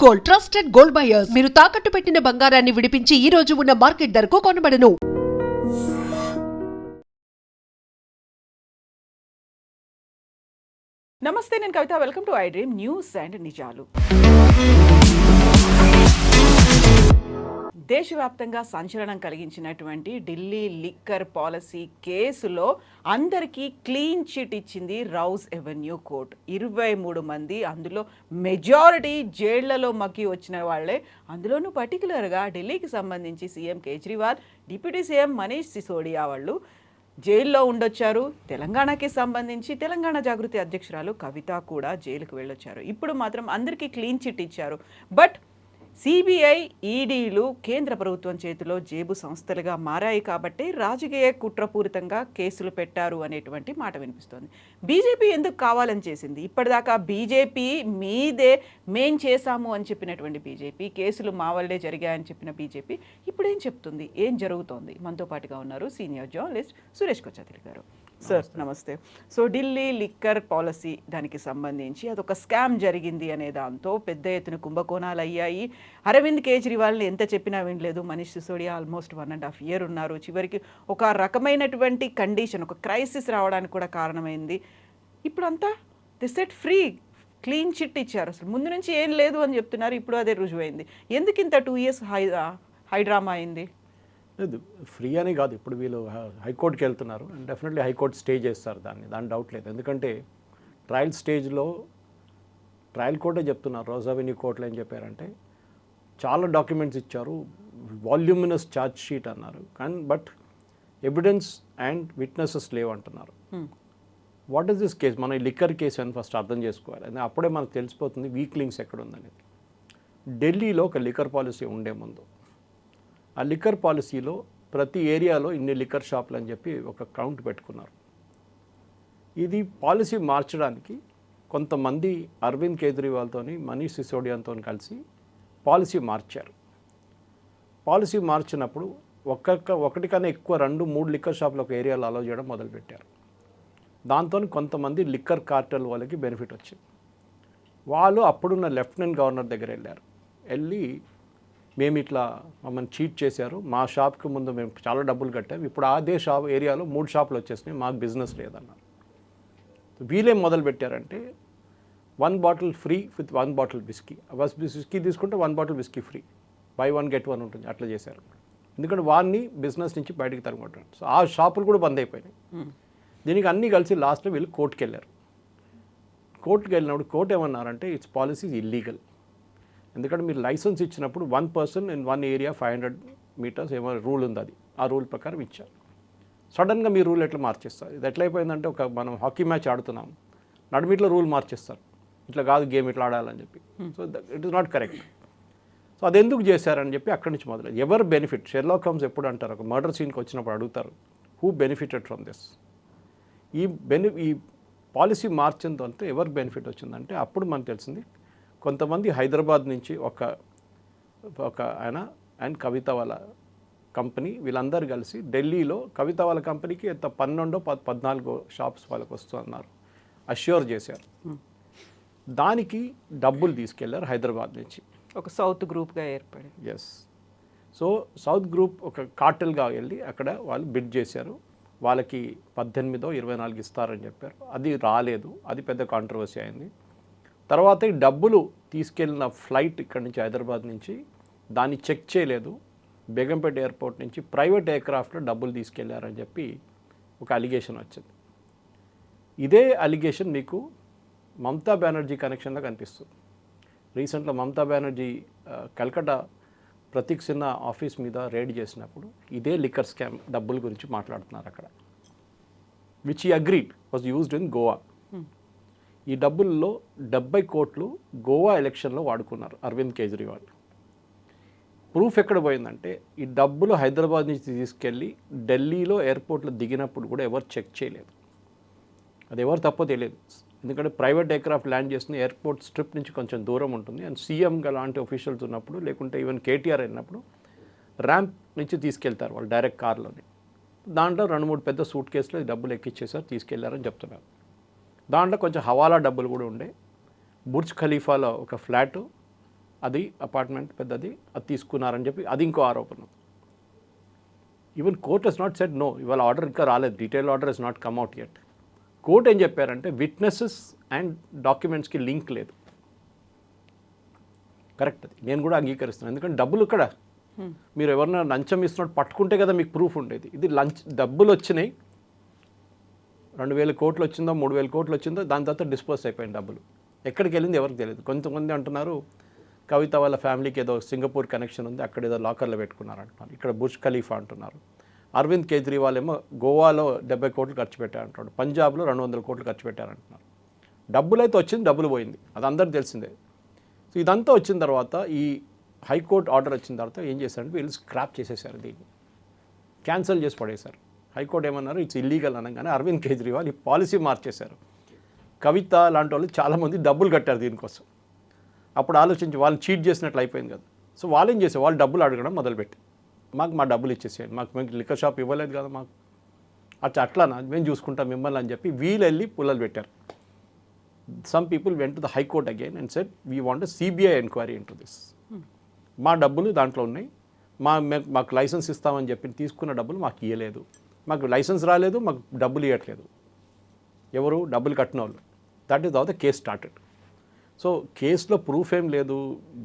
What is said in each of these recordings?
Gold, trusted gold buyers. మీరు తాకట్టు పెట్టిన బంగారాన్ని విడిపించి ఈ రోజు ఉన్న మార్కెట్ ధరకు కొనబడను. నమస్తే, నేను Kavitha. Welcome to I dream news and నిజాలు. దేశవ్యాప్తంగా సంచలనం కలిగించినటువంటి ఢిల్లీ లిక్కర్ పాలసీ కేసులో అందరికీ క్లీన్ చిట్ ఇచ్చింది రౌస్ ఎవెన్యూ కోర్ట్. 23 మంది, అందులో మెజారిటీ జైళ్లలో మగ్గి వచ్చిన వాళ్లే. అందులోనూ పర్టికులర్గా ఢిల్లీకి సంబంధించి CM Kejriwal, deputy CM Manish Sisodia వాళ్ళు జైల్లో ఉండొచ్చారు. తెలంగాణకి సంబంధించి తెలంగాణ జాగృతి అధ్యక్షురాలు కవిత కూడా జైలుకు వెళ్ళొచ్చారు. ఇప్పుడు మాత్రం అందరికీ క్లీన్ చిట్ ఇచ్చారు. బట్ సిబిఐ, ఈడీలు కేంద్ర ప్రభుత్వం చేతిలో జేబు సంస్థలుగా మారాయి కాబట్టి రాజకీయ కుట్రపూరితంగా కేసులు పెట్టారు అనేటువంటి మాట వినిపిస్తోంది. బీజేపీ ఎందుకు కావాలని చేసింది? ఇప్పటిదాకా బీజేపీ మీదే మేం చేశాము అని చెప్పినటువంటి బీజేపీ, కేసులు మా వల్లే జరిగాయని చెప్పిన బీజేపీ ఇప్పుడు ఏం చెప్తుంది? ఏం జరుగుతోంది? మనతో పాటుగా ఉన్నారు సీనియర్ జర్నలిస్ట్ సురేష్ కొచ్చాతిరి గారు. సార్ నమస్తే. సో ఢిల్లీ లిక్కర్ పాలసీ దానికి సంబంధించి అదొక స్కామ్ జరిగింది అనే దాంతో పెద్ద ఎత్తున కుంభకోణాలు అయ్యాయి. అరవింద్ కేజ్రీవాల్ని ఎంత చెప్పినా వినలేదు. మనీష్ సిసోడియా ఆల్మోస్ట్ 1.5 years ఉన్నారు. చివరికి ఒక రకమైనటువంటి కండిషన్, ఒక క్రైసిస్ రావడానికి కూడా కారణమైంది. ఇప్పుడంతా the set free, clean chit ఇచ్చారు. అసలు ముందు నుంచి ఏం లేదు అని చెప్తున్నారు. ఇప్పుడు అదే రుజువైంది. ఎందుకు ఇంత 2 years హైడ్రామా అయింది? లేదు, ఫ్రీ అని కాదు. ఇప్పుడు వీళ్ళు హైకోర్టుకి వెళ్తున్నారు అండ్ డెఫినెట్లీ హైకోర్టు స్టే చేస్తారు దాని డౌట్ లేదు. ఎందుకంటే ట్రయల్ స్టేజ్లో ట్రయల్ కోర్టే చెప్తున్నారు, రోజ్ అవెన్యూ కోర్టులో ఏం చెప్పారంటే చాలా డాక్యుమెంట్స్ ఇచ్చారు, వాల్యూమినస్ ఛార్జ్ షీట్ అన్నారు, కానీ బట్ ఎవిడెన్స్ అండ్ విట్నెసెస్ లేవు అంటున్నారు. What is this case? మన లిక్కర్ కేసు అని ఫస్ట్ అర్థం చేసుకోవాలి. and అప్పుడే మనకు తెలిసిపోతుంది వీక్ లింక్స్ ఎక్కడ ఉందనేది. ఢిల్లీలో ఒక లిక్కర్ పాలసీ ఉండే ముందు ఆ లిక్కర్ పాలసీలో ప్రతి ఏరియాలో ఇన్ని లిక్కర్ షాపులు అని చెప్పి ఒక కౌంట్ పెట్టుకున్నారు. ఇది పాలసీ మార్చడానికి కొంతమంది అరవింద్ కేజ్రీవాల్తో, మనీష్ సిసోడియాతో కలిసి పాలసీ మార్చారు. పాలసీ మార్చినప్పుడు ఒకటి కన్నా ఎక్కువ 2-3 లిక్కర్ షాపులు ఒక ఏరియాలో అలౌ చేయడం మొదలుపెట్టారు. దాంతో కొంతమంది లిక్కర్ కార్టెల్ వాళ్ళకి బెనిఫిట్ వచ్చింది. వాళ్ళు అప్పుడున్న లెఫ్టినెంట్ గవర్నర్ దగ్గర వెళ్ళి మేము ఇట్లా మమ్మల్ని చీట్ చేశారు, మా షాప్కి ముందు మేము చాలా డబ్బులు కట్టాము, ఇప్పుడు అదే ఏరియాలో 3 షాపులు వచ్చేసినాయి, మాకు బిజినెస్ లేదన్నారు. వీళ్ళేం మొదలు పెట్టారంటే 1 bottle free with 1 bottle whisky. Whisky తీసుకుంటే 1 bottle whisky free, buy 1 get 1 ఉంటుంది. అట్లా చేశారు. ఎందుకంటే వాడిని బిజినెస్ నుంచి బయటికి తరగొట్టారు. సో ఆ షాపులు కూడా బంద్ అయిపోయినాయి. దీనికి అన్నీ కలిసి లాస్ట్లో వీళ్ళు కోర్టుకి వెళ్ళారు. కోర్టుకి వెళ్ళినప్పుడు కోర్టు ఏమన్నారంటే ఇట్స్ పాలసీ ఇల్లీగల్. ఎందుకంటే మీరు లైసెన్స్ ఇచ్చినప్పుడు 1 person in 1 area 500 meters ఏమో రూల్ ఉంది, అది ఆ రూల్ ప్రకారం ఇచ్చారు. సడన్గా మీ రూల్ ఎట్లా మార్చేస్తారు? ఇది ఎట్లయిపోయిందంటే మనం హాకీ మ్యాచ్ ఆడుతున్నాం, నడుమిట్లో రూల్ మార్చేస్తారు, ఇట్లా కాదు గేమ్ ఇట్లా ఆడాలని చెప్పి. So it is not correct. So అది ఎందుకు చేశారని చెప్పి అక్కడి నుంచి మొదలైంది. ఎవరు బెనిఫిట్? షెర్లాక్ హోమ్స్ ఎప్పుడు అంటారు, ఒక మర్డర్ సీన్కి వచ్చినప్పుడు అడుగుతారు, హూ బెనిఫిటెడ్ ఫ్రమ్ దిస్? ఈ పాలసీ మార్చడంతో ఎవరు బెనిఫిట్ వచ్చిందంటే అప్పుడు మనకు తెలిసింది కొంతమంది హైదరాబాద్ నుంచి ఒక ఆయన అండ్ కవిత వాళ్ళ కంపెనీ, వీళ్ళందరూ కలిసి ఢిల్లీలో కవిత వాళ్ళ కంపెనీకి 12-14 షాప్స్ వాళ్ళకి వస్తున్నారు అష్యూర్ చేశారు. దానికి డబ్బులు తీసుకెళ్లారు హైదరాబాద్ నుంచి. ఒక సౌత్ గ్రూప్గా ఏర్పడి. ఎస్. సో సౌత్ గ్రూప్ ఒక కార్టెల్గా వెళ్ళి అక్కడ వాళ్ళు బిడ్ చేశారు. వాళ్ళకి 18-24 ఇస్తారని చెప్పారు. అది రాలేదు, అది పెద్ద కాంట్రవర్సీ అయింది. తర్వాత ఈ డబ్బులు తీసుకెళ్ళిన ఫ్లైట్ ఇక్కడి నుంచి హైదరాబాద్ నుంచి దాన్ని చెక్ చేయలేదు, బేగంపేట ఎయిర్పోర్ట్ నుంచి ప్రైవేట్ ఎయిర్క్రాఫ్ట్లో డబ్బులు తీసుకెళ్లారని చెప్పి ఒక అలిగేషన్ వచ్చింది. ఇదే అలిగేషన్ మీకు మమతా బెనర్జీ కనెక్షన్లో కనిపిస్తుంది. రీసెంట్గా మమతా బెనర్జీ కల్కటా ప్రతీక్ సిన్హా ఆఫీస్ మీద రైడ్ చేసినప్పుడు ఇదే లిక్కర్ స్కామ్ డబ్బుల గురించి మాట్లాడుతున్నారు అక్కడ, విచ్ ఈ agreed was used in Goa. ఈ డబ్బుల్లో 70 కోట్లు గోవా ఎలక్షన్లో వాడుకున్నారు అరవింద్ కేజ్రీవాల్. ప్రూఫ్ ఎక్కడ పోయిందంటే ఈ డబ్బులు హైదరాబాద్ నుంచి తీసుకెళ్ళి ఢిల్లీలో ఎయిర్పోర్ట్లో దిగినప్పుడు కూడా ఎవరు చెక్ చేయలేదు. అది ఎవరు తప్పో తెలియదు. ఎందుకంటే ప్రైవేట్ ఎయిర్క్రాఫ్ట్ ల్యాండ్ చేసిన ఎయిర్పోర్ట్ స్ట్రిప్ నుంచి కొంచెం దూరం ఉంటుంది. అండ్ సీఎంగా లాంటి ఆఫీషియల్స్ ఉన్నప్పుడు, లేకుంటే ఈవెన్ కేటీఆర్ అయినప్పుడు ర్యాంప్ నుంచి తీసుకెళ్తారు వాళ్ళు డైరెక్ట్ కార్లోని. దాంట్లో 2-3 పెద్ద సూట్ కేసులో డబ్బులు ఎక్కిచ్చేసారు, తీసుకెళ్లారని చెప్తున్నారు. దాంట్లో కొంచెం హవాలా డబ్బులు కూడా ఉండే. బుర్జ్ ఖలీఫాలో ఒక ఫ్లాటు, అది అపార్ట్మెంట్ పెద్దది, అది తీసుకున్నారని చెప్పి అది ఇంకో ఆరోపణ. Even court has not said no, ఇవాళ ఆర్డర్ ఇంకా రాలేదు, detail order has not come out yet. Court ఏం చెప్పారంటే విట్నెసెస్ అండ్ డాక్యుమెంట్స్కి లింక్ లేదు. కరెక్ట్, అది నేను కూడా అంగీకరిస్తున్నాను. ఎందుకంటే డబ్బులు ఇక్కడ మీరు ఎవరన్నా లంచం ఇస్తున్నట్టు పట్టుకుంటే కదా మీకు ప్రూఫ్ ఉండేది. ఇది డబ్బులు వచ్చినాయి, 2,000 కోట్లు వచ్చిందో 3,000 కోట్లు వచ్చిందో, దాని తర్వాత డిస్పోజ్ అయిపోయింది డబ్బులు. ఎక్కడికి వెళ్ళింది ఎవరికి తెలియదు. కొంతమంది అంటున్నారు కవిత వాళ్ళ ఫ్యామిలీకి ఏదో సింగపూర్ కనెక్షన్ ఉంది, అక్కడ ఏదో లాకర్లో పెట్టుకున్నారు అంటున్నారు. ఇక్కడ బుర్జ్ ఖలీఫా అంటున్నారు. అరవింద్ కేజ్రీవాల్ ఏమో గోవాలో 70 కోట్లు ఖర్చు పెట్టారంటున్నాడు, పంజాబ్లో 200 కోట్లు ఖర్చు పెట్టారంటున్నారు. డబ్బులు అయితే వచ్చింది, డబ్బులు పోయింది, అది అందరికీ తెలిసిందే. సో ఇదంతా వచ్చిన తర్వాత ఈ హైకోర్టు ఆర్డర్ వచ్చిన తర్వాత ఏం చేశారంటే వీళ్ళు స్క్రాప్ చేసేసారు, దీన్ని క్యాన్సిల్ చేసి పడేశారు. హైకోర్టు ఏమన్నారు ఇట్స్ ఇల్లీగల్ అనగానే అరవింద్ కేజ్రీవాల్ ఈ పాలసీ మార్చేశారు. కవిత లాంటి వాళ్ళు చాలామంది డబ్బులు కట్టారు దీనికోసం. అప్పుడు ఆలోచించి వాళ్ళు చీట్ చేసినట్లు అయిపోయింది కదా. సో వాళ్ళు ఏం చేశారు, వాళ్ళు డబ్బులు అడగడం మొదలుపెట్టి మాకు మా డబ్బులు ఇచ్చేసేయండి, మాకు లిక్కర్ షాప్ ఇవ్వలేదు కదా మాకు, అట్లానా మేము చూసుకుంటాం మిమ్మల్ని అని చెప్పి వీళ్ళు వెళ్ళి పుల్లలు పెట్టారు. Some people went to the high court again and said we want CBI enquiry in to this. మా డబ్బులు దాంట్లో ఉన్నాయి, మాకు లైసెన్స్ ఇస్తామని చెప్పి తీసుకున్న డబ్బులు మాకు ఇవ్వలేదు, మాకు లైసెన్స్ రాలేదు, మాకు డబ్బులు ఇవ్వట్లేదు. ఎవరు డబ్బులు కట్టిన వాళ్ళు. That is how the case started. So కేసులో ప్రూఫ్ ఏం లేదు,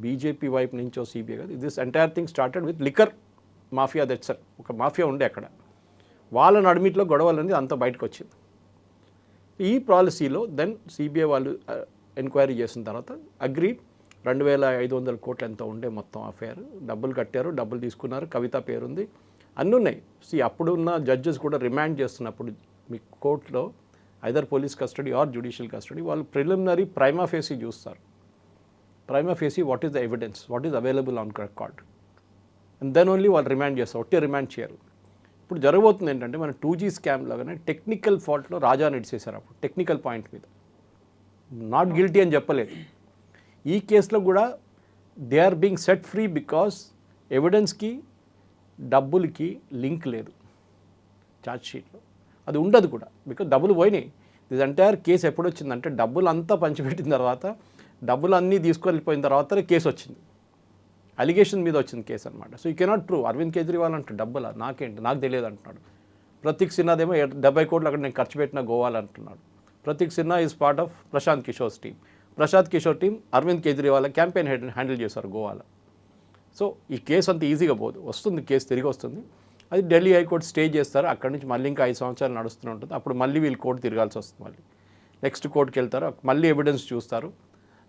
బీజేపీ వైపు నుంచో సిబిఐ కాదు, this entire thing started with liquor mafia. That sir ఒక మాఫియా ఉండే అక్కడ, వాళ్ళ నడిమిట్లో గొడవలనేది అంతా బయటకు వచ్చింది. ఈ పాలసీలో దెన్ సిబిఐ వాళ్ళు ఎంక్వైరీ చేసిన తర్వాత అగ్రీ 2,500 కోట్లు ఎంత ఉండే మొత్తం అఫేర్, డబ్బులు కట్టారు, డబ్బులు తీసుకున్నారు, కవిత పేరుంది, అన్నీ ఉన్నాయి. అప్పుడున్న జడ్జెస్ కూడా రిమాండ్ చేస్తున్నప్పుడు మీ కోర్టులో either police custody or judicial custody, వాళ్ళు ప్రిలిమినరీ ప్రైమా ఫేసీ చూస్తారు. Prima facie what is the evidence, what is available on record, and then only వాళ్ళు రిమాండ్ చేస్తారు, ఒట్టే రిమాండ్ చేయరు. ఇప్పుడు జరగబోతుంది ఏంటంటే మన 2G స్కామ్ లాగానే టెక్నికల్ ఫాల్ట్లో రాజా నడిచేశారు. అప్పుడు టెక్నికల్ పాయింట్ మీద నాట్ గిల్టీ అని చెప్పలేదు. ఈ కేసులో కూడా they are being set free because ఎవిడెన్స్కి డబ్బులకి లింక్ లేదు ఛార్జ్ షీట్లో, అది ఉండదు కూడా బికాజ్ డబ్బులు పోయినాయి. దిస్ ఎంటైర్ కేసు ఎప్పుడు వచ్చిందంటే డబ్బులు అంతా పంచిపెట్టిన తర్వాత, డబ్బులు అన్నీ తీసుకెళ్ళిపోయిన తర్వాతనే కేసు వచ్చింది, అలిగేషన్ మీద వచ్చింది కేసు అనమాట. So you cannot prove. Arvind Kejriwal అంటే డబ్బులా నాకేంటి, నాకు తెలియదు అంటున్నాడు. ప్రతీక్ సిన్హాదేమో 70 కోట్లు అక్కడ నేను ఖర్చు పెట్టిన గోవాలో అంటున్నాడు. Prateek Sinha is part of Prashant Kishor's team. Prashant Kishor team Arvind Kejriwal campaign handle చేశారు గోవాలో. సో ఈ కేసు అంత ఈజీగా పోదు, వస్తుంది కేసు తిరిగి వస్తుంది, అది ఢిల్లీ హైకోర్టు స్టే చేస్తారు. అక్కడి నుంచి మళ్ళీ ఇంకా 5 సంవత్సరాలు నడుస్తూనే ఉంటుంది. అప్పుడు మళ్ళీ వీళ్ళు కోర్టు తిరగాల్సి వస్తుంది, మళ్ళీ నెక్స్ట్ కోర్టుకి వెళ్తారు, మళ్ళీ ఎవిడెన్స్ చూస్తారు.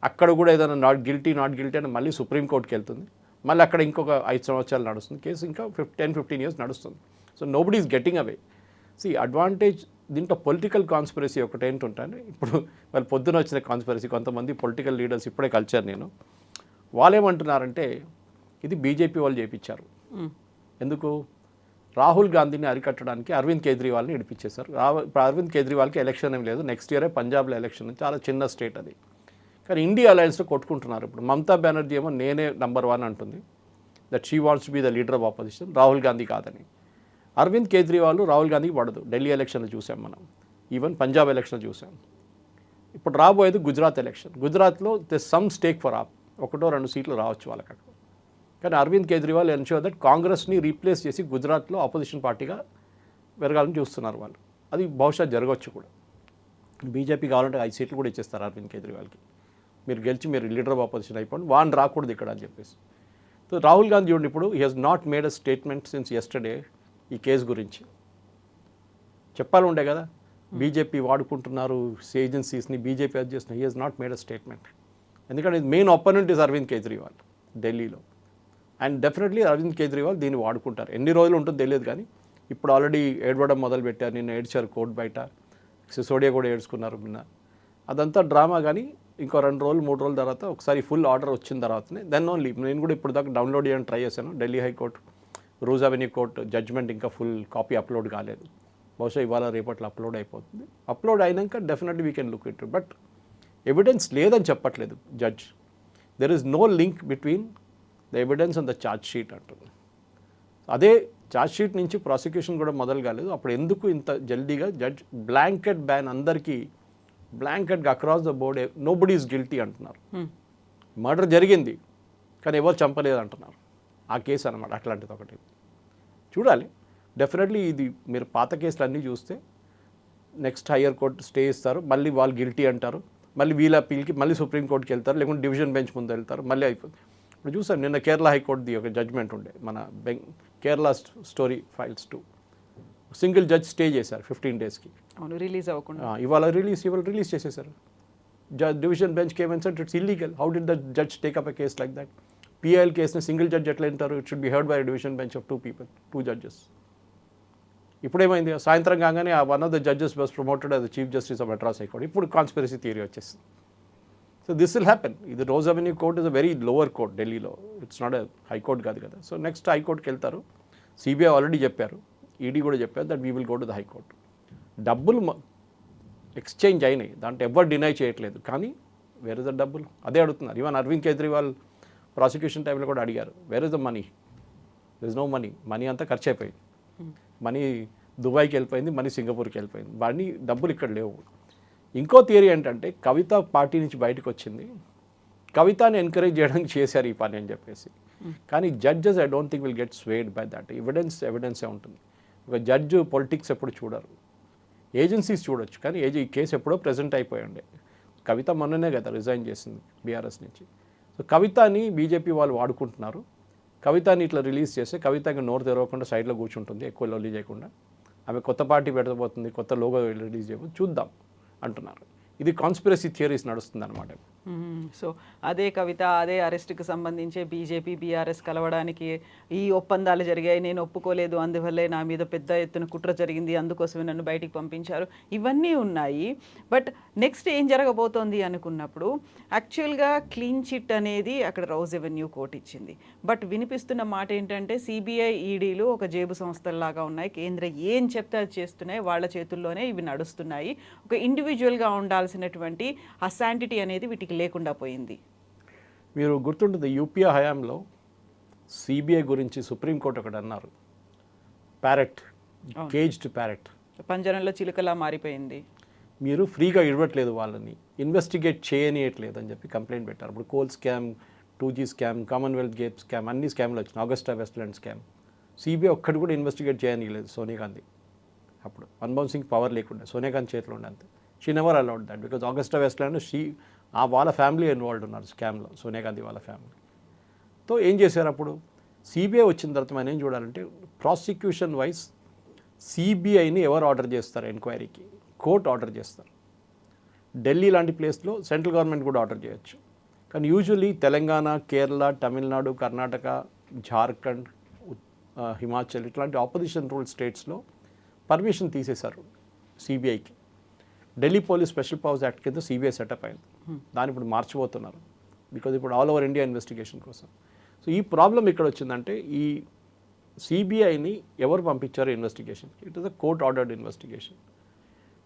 అక్కడ కూడా ఏదైనా నాట్ గిల్టీ అని మళ్ళీ సుప్రీంకోర్టుకి వెళ్తుంది, మళ్ళీ అక్కడ ఇంకొక 5 సంవత్సరాలు నడుస్తుంది కేసు, ఇంకా 10-15 years నడుస్తుంది. So nobody is getting away. Advantage దీంట్లో పొలిటికల్ కాన్స్పిరసీ ఒకటి ఏంటంటే, ఇప్పుడు వాళ్ళు పొద్దున వచ్చిన కాన్స్పిరసీ, కొంతమంది పొలిటికల్ లీడర్స్ ఇప్పుడే కలిచారు నేను, వాళ్ళు ఏమంటున్నారంటే ఇది బీజేపీ వాళ్ళు చేయించారు. ఎందుకు, రాహుల్ గాంధీని అరికట్టడానికి అరవింద్ కేజ్రీవాల్ని ఇడిపించేశారు. ఇప్పుడు అరవింద్ కేజ్రీవాల్కి ఎలక్షన్ ఏం లేదు, నెక్స్ట్ ఇయరే పంజాబ్లో ఎలక్షన్, చాలా చిన్న స్టేట్ అది. కానీ ఇండియా అలయన్స్లో కొట్టుకుంటున్నారు. ఇప్పుడు మమతా బెనర్జీ ఏమో నేనే నెంబర్ 1 అంటుంది, that she wants to be the leader of opposition, Rahul Gandhi కాదని. అరవింద్ కేజ్రీవాల్ రాహుల్ గాంధీకి పడదు. ఢిల్లీ ఎలక్షన్లు చూసాం మనం, ఈవెన్ పంజాబ్ ఎలక్షన్లు చూసాం. ఇప్పుడు రాబోయేది గుజరాత్ ఎలక్షన్. గుజరాత్లో ద సమ్ స్టేక్ ఫర్ ఆప్, 1-2 సీట్లు రావచ్చు వాళ్ళకి అక్కడ. కానీ అరవింద్ కేజ్రీవాల్ ఎన్ష్యూర్ దట్ కాంగ్రెస్ని రీప్లేస్ చేసి గుజరాత్లో ఆపోజిషన్ పార్టీగా పెరగాలని చూస్తున్నారు వాళ్ళు. అది బహుశా జరగవచ్చు కూడా. బీజేపీ కావాలంటే 5 సీట్లు కూడా ఇచ్చేస్తారు అరవింద్ కేజ్రీవాల్కి, మీరు గెలిచి మీరు లీడర్ ఆఫ్ ఆపోజిషన్ అయిపోండి, వాన్ రాకూడదు ఇక్కడ అని చెప్పేసి. సో రాహుల్ గాంధీ చూడండి, ఇప్పుడు he Hess not made a statement since yesterday ఈ కేసు గురించి. చెప్పాలి ఉండే కదా, బీజేపీ వాడుకుంటున్నారు ఏజెన్సీస్ని, బీజేపీ అది చేస్తున్నారు. He Hess not made a statement, ఎందుకంటే main opponent is Arvind Kejriwal ఢిల్లీలో. అండ్ డెఫినెట్లీ అరవింద్ కేజ్రీవాల్ దీన్ని వాడుకుంటారు. ఎన్ని రోజులు ఉంటుందో తెలియదు, కానీ ఇప్పుడు ఆల్రెడీ ఏడవడం మొదలు పెట్టారు. నిన్న ఏడ్చారు కోర్టు బయట, సిసోడియా కూడా ఏడ్చుకున్నారు నిన్న. అదంతా డ్రామా. కానీ ఇంకో 2 రోజులు 3 రోజుల తర్వాత ఒకసారి ఫుల్ ఆర్డర్ వచ్చిన తర్వాతనే దెన్ ఓన్లీ, నేను కూడా ఇప్పుడు దాకా డౌన్లోడ్ చేయడానికి ట్రై చేశాను. Delhi high court Rouse Avenue court judgment ఇంకా ఫుల్ కాపీ అప్లోడ్ కాలేదు, బహుశా ఇవాళ రేపట్లో అప్లోడ్ అయిపోతుంది. అప్లోడ్ అయినాక definitely we can look it. But evidence లేదని చెప్పట్లేదు judge, there is no link between the evidence and the charge sheet అంటుంది. అదే ఛార్జ్ షీట్ నుంచి ప్రాసిక్యూషన్ కూడా మొదలు కాలేదు. అప్పుడు ఎందుకు ఇంత జల్దీగా జడ్జ్ బ్లాంకెట్ బ్యాన్, అందరికీ బ్లాంకెట్గా across the board nobody is guilty అంటున్నారు. మర్డర్ జరిగింది, కానీ ఎవరు చంపలేదు అంటున్నారు. ఆ కేసు అనమాట అట్లాంటిది ఒకటి. చూడాలి డెఫినెట్లీ. ఇది మీరు పాత కేసులు అన్నీ చూస్తే నెక్స్ట్ హయ్యర్ కోర్టు స్టే ఇస్తారు, మళ్ళీ వాళ్ళు గిల్టీ అంటారు, మళ్ళీ వీళ్ళ అప్పీల్కి మళ్ళీ సుప్రీంకోర్టుకి వెళ్తారు, లేకుంటే డివిజన్ బెంచ్ ముందు వెళ్తారు, మళ్ళీ అయిపోతుంది. ఇప్పుడు చూసాను నిన్న కేరళ హైకోర్టుది ఒక జడ్జ్మెంట్ ఉండే, మన Kerala story files 2 single judge stay చేశారు 15 daysకి. అవును, రిలీజ్ అవ్వకుండా. ఇవాళ రిలీజ్ చేసేసారు. Division bench came and said it's illegal. How did the judge take up a case like that? PIL కేసుని సింగిల్ జడ్జ్ ఎట్లా వింటారు? It should be heard by division bench of 2 judges. ఇప్పుడేమైంది, సాయంత్రం కాగానే one of the judges was promoted as the chief justice of Madras high court. ఇప్పుడు conspiracy theory వచ్చేస్తుంది. So this will happen. ఇది Rouse avenue court is a very lower court ఢిల్లీలో, it's not a high court కాదు కదా. So next హైకోర్టుకి వెళ్తారు. CBI already చెప్పారు, ED కూడా చెప్పారు that we will go to the high court. డబ్బులు ఎక్స్చేంజ్ అయినాయి, దాంట్లో ఎవరు డినై చేయట్లేదు, కానీ వేర్ ఇస్ ద డబ్బులు అదే అడుగుతున్నారు. ఈవెన్ అరవింద్ కేజ్రీవాల్ ప్రాసిక్యూషన్ టైంలో కూడా అడిగారు, where is the money? There is no money. Money అంతా ఖర్చు అయిపోయింది. మనీ దుబాయ్కి వెళ్ళిపోయింది, మనీ సింగపూర్కి వెళ్ళిపోయింది, వాడిని డబ్బులు ఇక్కడ లేవు. ఇంకో థియరీ ఏంటంటే కవిత పార్టీ నుంచి బయటకు వచ్చింది, కవితని ఎంకరేజ్ చేయడానికి చేశారు ఈ పని అని చెప్పేసి. కానీ judges I don't think will get swayed by that. ఎవిడెన్సే ఉంటుంది. ఒక జడ్జు పొలిటిక్స్ ఎప్పుడు చూడరు, ఏజెన్సీస్ చూడొచ్చు, కానీ ఈ కేసు ఎప్పుడో ప్రెజెంట్ అయిపోయి ఉండే. కవిత మొన్ననే కదా రిజైన్ చేసింది బీఆర్ఎస్ నుంచి. సో కవితని బీజేపీ వాళ్ళు వాడుకుంటున్నారు. కవితని ఇట్లా రిలీజ్ చేస్తే కవితకి నోరు తెరవకుండా సైడ్లో కూర్చుంటుంది, ఎక్కువ లొల్లి చేయకుండా. ఆమె కొత్త పార్టీ పెట్టబోతుంది, కొత్త లోగో రిలీజ్ చేయబోతుంది, చూద్దాం అంటున్నారు. ఇది కాన్స్పిరసీ థియరీస్ నడుస్తుంది అనమాట. సో అదే కవిత అదే అరెస్ట్కి సంబంధించి బీజేపీ బీఆర్ఎస్ కలవడానికి ఈ ఒప్పందాలు జరిగాయి, నేను ఒప్పుకోలేదు, అందువల్లే నా మీద పెద్ద ఎత్తున కుట్ర జరిగింది, అందుకోసమే నన్ను బయటికి పంపించారు, ఇవన్నీ ఉన్నాయి. బట్ నెక్స్ట్ ఏం జరగబోతోంది అనుకున్నప్పుడు యాక్చువల్గా క్లీన్ చిట్ అనేది అక్కడ రౌజ్ ఎవెన్యూ కోర్టు ఇచ్చింది. బట్ వినిపిస్తున్న మాట ఏంటంటే సిబిఐ ఈడీలు ఒక జేబు సంస్థల్లాగా ఉన్నాయి, కేంద్రం ఏం చెప్తే అది చేస్తున్నాయి, వాళ్ళ చేతుల్లోనే ఇవి నడుస్తున్నాయి. ఒక ఇండివిజువల్గా ఉండాల్సినటువంటి ఆ శాంటిటీ అనేది వీటికి లేకుండా పోయింది. మీరు గుర్తుంటుంది యూపీఏ హయాంలో సిబిఐ గురించి సుప్రీంకోర్టు ఒకటి అన్నారు, ప్యారెట్, కేజ్డ్ ప్యారెట్, పంజరంలో చిలుకలా మారిపోయింది, మీరు ఫ్రీగా ఇవ్వట్లేదు, వాళ్ళని ఇన్వెస్టిగేట్ చేయనియట్లేదు అని చెప్పి కంప్లైంట్ పెట్టారు. ఇప్పుడు coal scam, 2G scam, Commonwealth game scam, అన్ని స్కామ్లు వచ్చినాయి, ఆగస్టా వెస్ట్‌ల్యాండ్ స్కామ్. సిబిఐ ఒక్కటి కూడా ఇన్వెస్టిగేట్ చేయనియలేదు సోనియా గాంధీ. అప్పుడు మన్మోహన్ సింగ్ పవర్ లేకుండా సోనియా గాంధీ చేతిలో ఉండే అంతే. She never allowed that because Agusta Westland వాళ్ళ ఫ్యామిలీ ఇన్వాల్వ్డ్ ఉన్నారు స్కామ్లో, సోనియా గాంధీ వాళ్ళ ఫ్యామిలీ. తో ఏం చేశారు అప్పుడు? సిబిఐ వచ్చిన తర్వాత మనం ఏం చూడాలంటే ప్రాసిక్యూషన్ వైజ్ సిబిఐని ఎవరు ఆర్డర్ చేస్తారు ఎంక్వైరీకి? కోర్టు ఆర్డర్ చేస్తారు. ఢిల్లీ లాంటి ప్లేస్లో సెంట్రల్ గవర్నమెంట్ కూడా ఆర్డర్ చేయొచ్చు. కానీ యూజువల్లీ తెలంగాణ, కేరళ, తమిళనాడు, కర్ణాటక, జార్ఖండ్, హిమాచల్ ఇట్లాంటి ఆపోజిషన్ రూల్ స్టేట్స్లో పర్మిషన్ తీసేశారు సిబిఐకి. Delhi police special powers act కింద సిబిఐ సెటప్ అయింది. దాన్ని ఇప్పుడు మార్చిపోతున్నారు బికాజ్ ఇప్పుడు ఆల్ ఓవర్ ఇండియా ఇన్వెస్టిగేషన్ కోసం. సో ఈ ప్రాబ్లం ఇక్కడ వచ్చిందంటే ఈ సిబిఐని ఎవరు పంపించారు investigation? It is a court ordered investigation.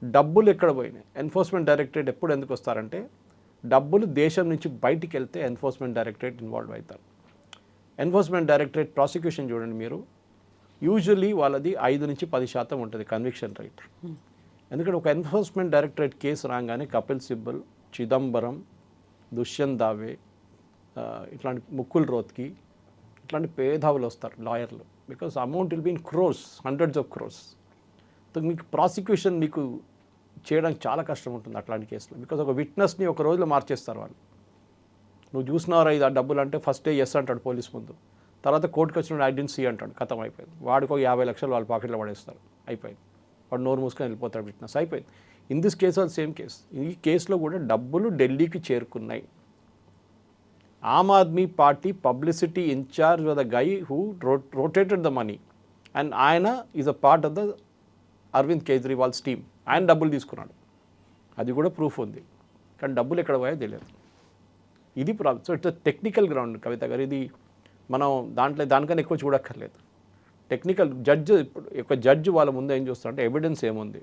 డబ్బులు ఎక్కడ పోయినాయి? ఎన్ఫోర్స్మెంట్ డైరెక్టరేట్ ఎప్పుడు ఎందుకు వస్తారంటే డబ్బులు దేశం నుంచి బయటికి వెళ్తే ఎన్ఫోర్స్మెంట్ డైరెక్టరేట్ ఇన్వాల్వ్ అవుతారు. ఎన్ఫోర్స్మెంట్ డైరెక్టరేట్ ప్రాసిక్యూషన్ చూడండి మీరు, యూజువల్లీ వాళ్ళది 5 నుంచి 10% ఉంటుంది కన్విక్షన్ రేట్. ఎందుకంటే ఒక ఎన్ఫోర్స్మెంట్ డైరెక్టరేట్ కేసు రాగానే కపిల్ సిబ్బల్, చిదంబరం, దుష్యంత్ దావే, ఇట్లాంటి ముకుల్ రోత్కి ఇట్లాంటి పేధావులు వస్తారు లాయర్లు. Because amount will be in crores, hundreds of crores. So మీకు ప్రాసిక్యూషన్ మీకు చేయడానికి చాలా కష్టం ఉంటుంది అట్లాంటి కేసులో. బికాజ్ ఒక విట్నెస్ని ఒక రోజులో మార్చేస్తారు వాళ్ళు. నువ్వు చూసినారా ఇది ఆ డబ్బులు అంటే ఫస్ట్ ఎస్ అంటాడు పోలీస్ ముందు, తర్వాత కోర్టుకు వచ్చినప్పుడు ఐ డెంట్ సీ అంటాడు, ఖతం అయిపోయింది. వాడికి ఒక 50 లక్షలు వాళ్ళ పాకెట్లో పడేస్తారు, అయిపోయింది. వాడు నోరు మూసుకొని వెళ్ళిపోతాడు విట్నెస్, అయిపోయింది. In this case all same case. ఈ కేసులో కూడా డబ్బులు ఢిల్లీకి చేరుకున్నాయి. Aam Aadmi Party publicity in charge the guy who rotated the money and ఆయన is a part of the Arvind Kejriwal's team. ఆయన డబ్బులు తీసుకున్నాడు, అది కూడా ప్రూఫ్ ఉంది. కానీ డబ్బులు ఎక్కడ పోయో తెలియదు. ఇది problem. So it's technical ground Kavitha గారు. ఇది మనం దానికన్నా ఎక్కువ చూడక్కర్లేదు. టెక్నికల్ జడ్జి వాళ్ళ ముందు ఏం చూస్తారంటే ఎవిడెన్స్ ఏముంది,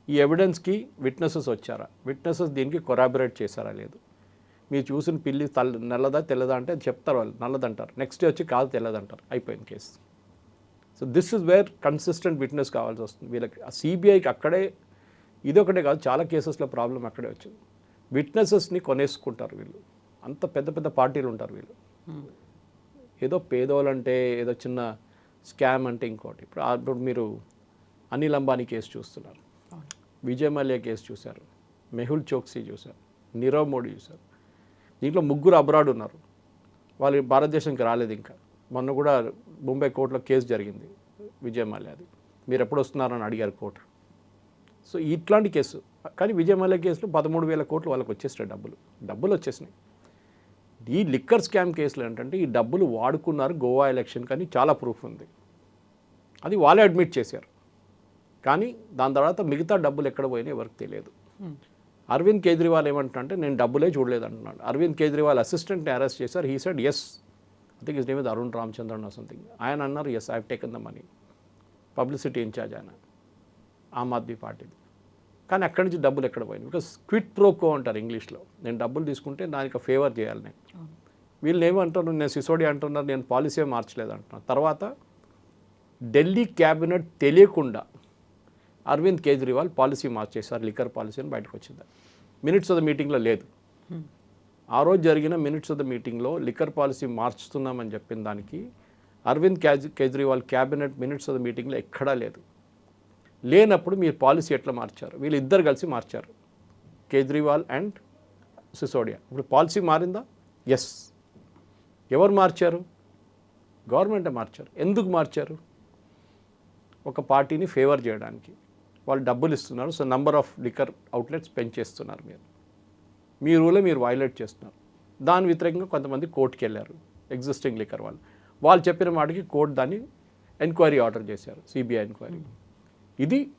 ఈ ఎవిడెన్స్కి విట్నెసెస్ వచ్చారా, విట్నెసెస్ దీనికి కొరాబరేట్ చేశారా లేదు. మీరు చూసిన పిల్లి నల్లదా తెల్లదా అంటే చెప్తారు వాళ్ళు, నల్లదంటారు. నెక్స్ట్ డే వచ్చి కాదు తెల్లదంటారు, అయిపోయింది case. So this is where consistent witness కావాల్సి వస్తుంది వీళ్ళకి. సిబిఐకి అక్కడే, ఇదొకటే కాదు చాలా కేసెస్లో ప్రాబ్లం అక్కడే వచ్చింది. విట్నెసెస్ని కొనేసుకుంటారు వీళ్ళు, అంత పెద్ద పెద్ద పార్టీలు ఉంటారు వీళ్ళు. ఏదో పేదోళ్ళంటే ఏదో చిన్న స్కామ్ అంటే ఇంకోటి. ఇప్పుడు మీరు అనిల్ అంబానీ కేసు చూస్తున్నారు, విజయ్ మల్య కేసు చూశారు, మెహుల్ చోక్సీ చూశారు, నీరవ్ మోడీ చూశారు. దీంట్లో 3 అబ్రాడ్ ఉన్నారు, వాళ్ళు భారతదేశానికి రాలేదు ఇంకా. మొన్న కూడా ముంబై కోర్టులో కేసు జరిగింది విజయ్ మల్యది, మీరు ఎప్పుడు వస్తున్నారని అడిగారు కోర్టు. సో ఇట్లాంటి కేసు. కానీ విజయ్ మల్య కేసులో 13,000 కోట్లు వాళ్ళకి వచ్చేసినాయి, డబ్బులు వచ్చేసినాయి. ఈ లిక్కర్ స్కామ్ కేసులు ఏంటంటే ఈ డబ్బులు వాడుకున్నారు గోవా ఎలక్షన్, కానీ చాలా ప్రూఫ్ ఉంది, అది వాళ్ళే అడ్మిట్ చేశారు. కానీ దాని తర్వాత మిగతా డబ్బులు ఎక్కడ పోయినాయి ఎవరికి తెలియదు. అరవింద్ కేజ్రీవాల్ ఏమంటున్నారంటే నేను డబ్బులే చూడలేదు అంటున్నాడు. అరవింద్ కేజ్రీవాల్ అసిస్టెంట్ని అరెస్ట్ చేశారు. He said yes, I think his name is Arun Ramachandran or something. ఆయన అన్నారు yes I have taken the money, publicity incharge ఆయన, ఆమ్ ఆద్మీ పార్టీది. కానీ అక్కడి నుంచి డబ్బులు ఎక్కడ పోయింది? బికాస్ క్విట్ ప్రోకో అంటారు ఇంగ్లీష్లో. నేను డబ్బులు తీసుకుంటే దానికి ఫేవర్ చేయాలి నేను. వీళ్ళు ఏమంటారు, నేను సిసోడియా అంటున్నారు, నేను పాలసీ మార్చలేదు అంటున్నారు. తర్వాత ఢిల్లీ క్యాబినెట్ తెలియకుండా అరవింద్ కేజ్రీవాల్ పాలసీ మార్చేశారు, లిక్కర్ పాలసీ అని బయటకు వచ్చింది. మినిట్స్ ఆఫ్ ద మీటింగ్లో లేదు. ఆ రోజు జరిగిన మినిట్స్ ఆఫ్ ద మీటింగ్లో లిక్కర్ పాలసీ మార్చుతున్నామని చెప్పిన దానికి Arvind Kejriwal cabinet minutes of the మీటింగ్లో ఎక్కడా లేదు. లేనప్పుడు మీరు పాలసీ ఎట్లా మార్చారు? వీళ్ళిద్దరు కలిసి మార్చారు, కేజ్రీవాల్ అండ్ సిసోడియా. ఇప్పుడు పాలసీ మారిందా? ఎస్. ఎవరు మార్చారు? గవర్నమెంటే మార్చారు. ఎందుకు మార్చారు? ఒక పార్టీని ఫేవర్ చేయడానికి. వాళ్ళు డబ్బులు ఇస్తున్నారు, so number of liquor outlets పెంచేస్తున్నారు. మీ రూలే మీరు వైలేట్ చేస్తున్నారు. దాని వ్యతిరేకంగా కొంతమంది కోర్టుకి వెళ్ళారు, ఎగ్జిస్టింగ్ లిక్కర్ వాళ్ళు చెప్పిన మాటకి కోర్టు దాన్ని ఎంక్వైరీ ఆర్డర్ చేశారు, CBI enquiry.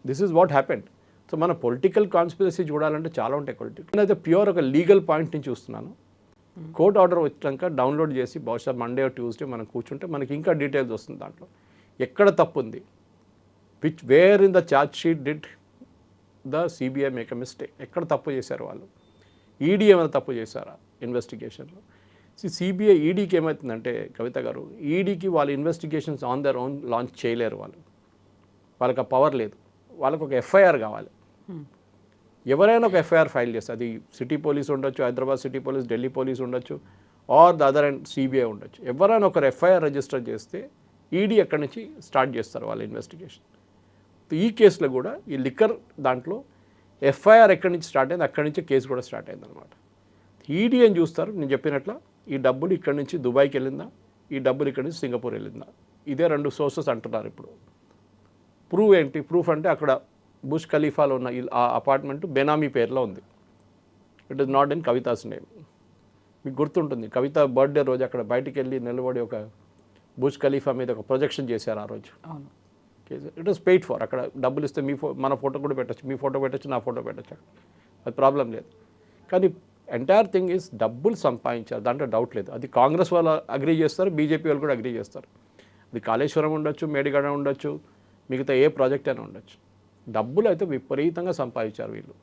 This is what happened. So మన పొలిటికల్ కాన్స్పిరసీ చూడాలంటే చాలా ఉంటాయి పొలిటికల్. నేనైతే ప్యూర్ ఒక లీగల్ పాయింట్ నుంచి చూస్తున్నాను. కోర్ట్ ఆర్డర్ వచ్చాక డౌన్లోడ్ చేసి బహుశా మండే ట్యూస్డే మనం కూర్చుంటే మనకి ఇంకా డీటెయిల్స్ వస్తుంది దాంట్లో ఎక్కడ తప్పు ఉంది. Where in the charge sheet did the CBI make a mistake? ఎక్కడ తప్పు చేశారు వాళ్ళు? ఈడీ ఏమైనా తప్పు చేశారా ఇన్వెస్టిగేషన్లో? సిబిఐ ఈడీకి ఏమవుతుందంటే కవిత గారు, ఈడీకి వాళ్ళ investigations on their own launch చేయలేరు. వాళ్ళకి ఆ పవర్ లేదు. వాళ్ళకు ఒక ఎఫ్ఐఆర్ కావాలి. ఎవరైనా ఒక ఎఫ్ఐఆర్ ఫైల్ చేస్తారు, అది సిటీ పోలీస్ ఉండొచ్చు, Hyderabad city police, Delhi police ఉండొచ్చు, or the other and CBI ఉండొచ్చు. ఎవరైనా ఒకరు ఎఫ్ఐఆర్ రిజిస్టర్ చేస్తే ఈడీ అక్కడి నుంచి స్టార్ట్ చేస్తారు వాళ్ళ ఇన్వెస్టిగేషన్. ఈ కేసులో కూడా ఈ లిక్కర్ దాంట్లో ఎఫ్ఐఆర్ ఎక్కడి నుంచి స్టార్ట్ అయింది, అక్కడి నుంచి కేసు కూడా స్టార్ట్ అయింది అనమాట. ఈడీ అని చూస్తారు, నేను చెప్పినట్ల ఈ డబ్బులు ఇక్కడి నుంచి దుబాయ్కి వెళ్ళిందా, ఈ డబ్బులు ఇక్కడి నుంచి సింగపూర్ వెళ్ళిందా, ఇదే 2 సోర్సెస్ అంటున్నారు ఇప్పుడు. ప్రూఫ్ ఏంటి? ప్రూఫ్ అంటే అక్కడ బుష్ ఖలీఫాలో ఉన్న ఆ అపార్ట్మెంట్ బెనామీ పేరులో ఉంది. It is not in Kavitha's name. మీకు గుర్తుంటుంది, కవిత బర్త్డే రోజు అక్కడ బయటికి వెళ్ళి నిలబడి ఒక బుష్ ఖలీఫా మీద ఒక ప్రొజెక్షన్ చేశారు ఆ రోజు. It was paid for. అక్కడ డబ్బులు ఇస్తే మన ఫోటో కూడా పెట్టచ్చు, మీ ఫోటో పెట్టచ్చు, నా ఫోటో పెట్టచ్చు, అది ప్రాబ్లం లేదు. కానీ ఎంటైర్ థింగ్ ఈజ్ డబ్బులు సంపాదించారు, దాంట్లో డౌట్ లేదు. అది కాంగ్రెస్ వాళ్ళు అగ్రీ చేస్తారు, బీజేపీ వాళ్ళు కూడా అగ్రీ చేస్తారు. అది కాళేశ్వరం ఉండొచ్చు, మేడిగడ ఉండొచ్చు, మిగతా ఏ ప్రాజెక్ట్ అయినా ఉండొచ్చు. డబ్బులు అయితే విపరీతంగా సంపాదించారు వీళ్ళు.